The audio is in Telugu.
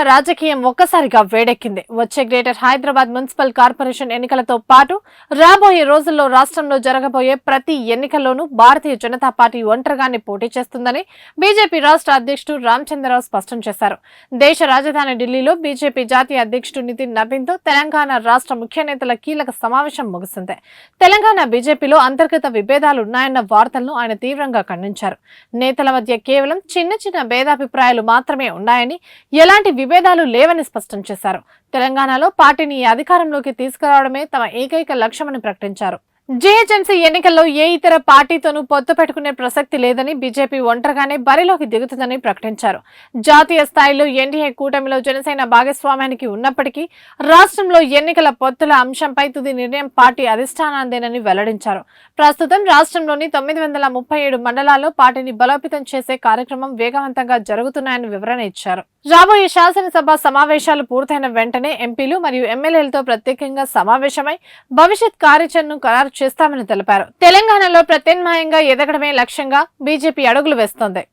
రాజకీయం ఒక్కసారిగా వేడెక్కింది. వచ్చే గ్రేటర్ హైదరాబాద్ మున్సిపల్ కార్పొరేషన్ ఎన్నికలతో పాటు రాబోయే రోజుల్లో రాష్ట్రంలో జరగబోయే ప్రతి ఎన్నికల్లోనూ భారతీయ జనతా పార్టీ ఒంటరిగానే పోటీ చేస్తుందని బీజేపీ రాష్ట్ర అధ్యక్షుడు రామచంద్రరావు స్పష్టం చేశారు. దేశ రాజధాని ఢిల్లీలో బీజేపీ జాతీయ అధ్యక్షుడు నితిన్ నబీన్తో తెలంగాణ రాష్ట్ర ముఖ్య నేతల కీలక సమావేశం ముగిసింది. తెలంగాణ బీజేపీలో అంతర్గత విభేదాలున్నాయన్న వార్తలను ఆయన తీవ్రంగా ఖండించారు. నేతల మధ్య కేవలం చిన్న చిన్న భేదాభిప్రాయాలు మాత్రమే ఉన్నాయని, ఎలాంటి విభేదాలు లేవని స్పష్టం చేశారు. తెలంగాణలో పార్టీని అధికారంలోకి తీసుకురావడమే తమ ఏకైక లక్ష్యమని ప్రకటించారు. జీహెచ్ఎంసీ ఎన్నికల్లో ఏ ఇతర పార్టీతోనూ పొత్తు పెట్టుకునే ప్రసక్తి లేదని, బీజేపీ ఒంటరిగానే బరిలోకి దిగుతుందని ప్రకటించారు. జాతీయ స్థాయిలో ఎన్డీఏ కూటమిలో జనసేన భాగస్వామ్యానికి ఉన్నప్పటికీ రాష్ట్రంలో ఎన్నికల పొత్తుల అంశంపై తుది నిర్ణయం పార్టీ అధిష్టానాందేనని వెల్లడించారు. ప్రస్తుతం రాష్ట్రంలోని 937 మండలాల్లో పార్టీని బలోపేతం చేసే కార్యక్రమం వేగవంతంగా జరుగుతున్నాయని వివరణ ఇచ్చారు. రాబోయే శాసనసభ సమావేశాలు పూర్తయిన వెంటనే ఎంపీలు మరియు ఎమ్మెల్యేలతో ప్రత్యేకంగా సమావేశమై భవిష్యత్ కార్యాచరణను ఖరారు చేస్తామని తెలిపారు. తెలంగాణలో ప్రత్యామ్నాయంగా ఎదగడమే లక్ష్యంగా బీజేపీ అడుగులు వేస్తోంది.